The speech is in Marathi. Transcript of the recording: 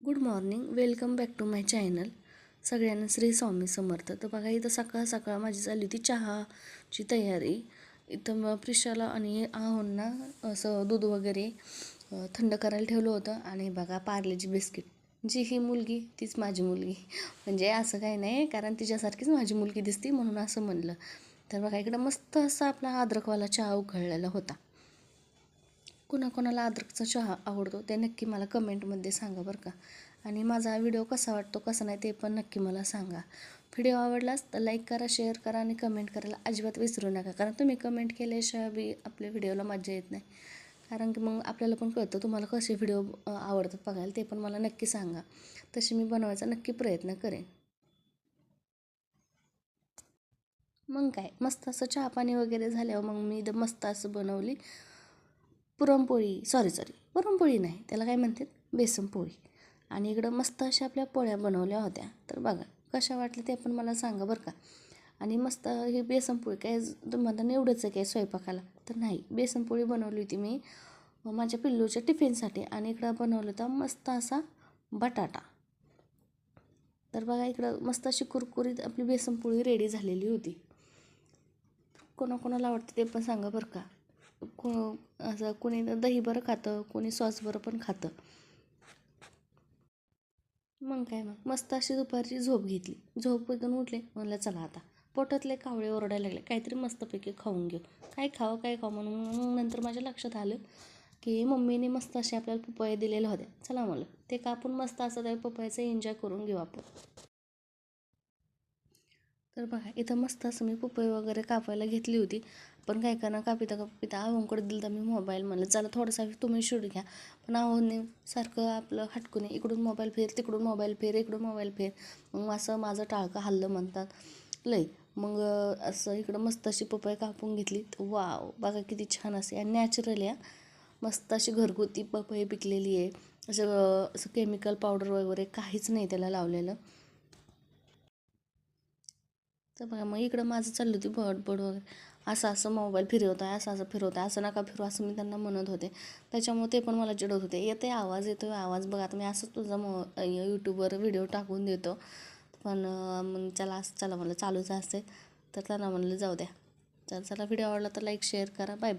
Good morning, welcome back to my channel. सगळ्यांना श्री स्वामी समर्थ. तर बघा, इथं सकाळ सकाळ माझी झाली होती चहाची तयारी. इथं मग प्रिशाला आणि आहोंना असं दूध वगैरे थंड करायला ठेवलं होतं. आणि बघा, पार्लेजी बिस्किट. जी ही मुलगी तीच माझी मुलगी, म्हणजे असं काही नाही, कारण तिच्यासारखीच माझी मुलगी दिसती म्हणून असं म्हणलं. तर बघा, इकडं मस्त असा आपला अद्रकवाला चहा उकळलेला होता. कोणाकोणाला अद्रकचा चहा आवडतो ते नक्की मला कमेंटमध्ये सांगा बरं का. आणि माझा हा व्हिडिओ कसा वाटतो कसा नाही ते पण नक्की मला सांगा. व्हिडिओ आवडलाच तर लाईक करा, शेअर करा आणि कमेंट करायला अजिबात विसरू नका, कारण तुम्ही कमेंट केल्याशिवाय बी आपल्या व्हिडिओला मजा येत नाही. कारण की मग आपल्याला पण कळतं तुम्हाला कसे व्हिडिओ आवडतात बघायला, ते पण मला नक्की सांगा. तशी मी बनवायचा नक्की प्रयत्न करेन. मग काय, मस्त असं चहा पाणी वगैरे झाल्यावर मग मी इथं मस्त असं बनवली पुरणपोळी. सॉरी पुरणपोळी नाही, त्याला काय म्हणतात, बेसन पोळी. आणि इकडं मस्त अशा आपल्या पोळ्या बनवल्या होत्या. तर बघा कशा वाटल्या ते पण मला सांगा बरं का. आणि मस्त ही बेसनपोळी काय तुम्ही म्हणता ना एवढंच आहे काय स्वयंपाकाला, तर नाही, बेसनपोळी बनवली होती मी माझ्या पिल्लूच्या टिफिनसाठी. आणि इकडं बनवलं होता मस्त असा बटाटा. तर बघा, इकडं मस्त अशी कुरकुरीत आपली बेसनपोळी रेडी झालेली होती. कोणाकोणाला आवडतं ते पण सांगा बरं का. असं कोणी दही बरं खातं, कोणी सॉस बरं पण खातं. मग काय, मग मस्त अशी दुपारची झोप घेतली. झोपेतून उठले, म्हणलं चला आता पोटातले कावळे ओरडायला लागले, काहीतरी मस्तपैकी खाऊन घेऊ. काय खाऊ म्हणून मग नंतर माझ्या लक्षात आलं की मम्मीने मस्त असे आपल्याला पपया दिलेल्या होत्या. चला म्हणलं ते कापून मस्त असं त्या पपयाचं एन्जॉय करून घेऊ आपण. तर बघा, इथं मस्त असं मी पपई वगैरे कापायला घेतली होती. पण काय करणार, कापिता आहोंकडे दिलं तर मी मोबाईल, म्हणलं चला थोडासा तुम्ही शूट घ्या. पण आहोंने सारखं आपलं हटकून इकडून मोबाईल फेर, तिकडून मोबाईल फेर, इकडून मोबाईल फेर. मग असं माझं टाळकं हल्लं म्हणतात लई. मग असं इकडं मस्त अशी पपई कापून घेतली. वाव, बघा किती छान असे आणि नॅचरल आहे. मस्त अशी घरगुती पपई पिकलेली आहे. असं केमिकल पावडर वगैरे काहीच नाही त्याला लावलेलं. तर बघा, मग इकडं माझं चाललं होती बडबड वगैरे, असं असं मोबाईल फिरवत आहे, असं असं फिरवत आहे, असं नका फिरवा असं मी त्यांना म्हणत होते. त्याच्यामुळे ते पण मला चिडवत होते, येते आवाज, येतो आवाज, बघा आता मी असंच तुझा यूट्यूबवर व्हिडिओ टाकून देतो. पण मग चला म्हणलं चालूच असते. तर त्यांना म्हणलं जाऊ द्या. तर चला, व्हिडिओ आवडला तर लाईक शेअर करा. Bye bye.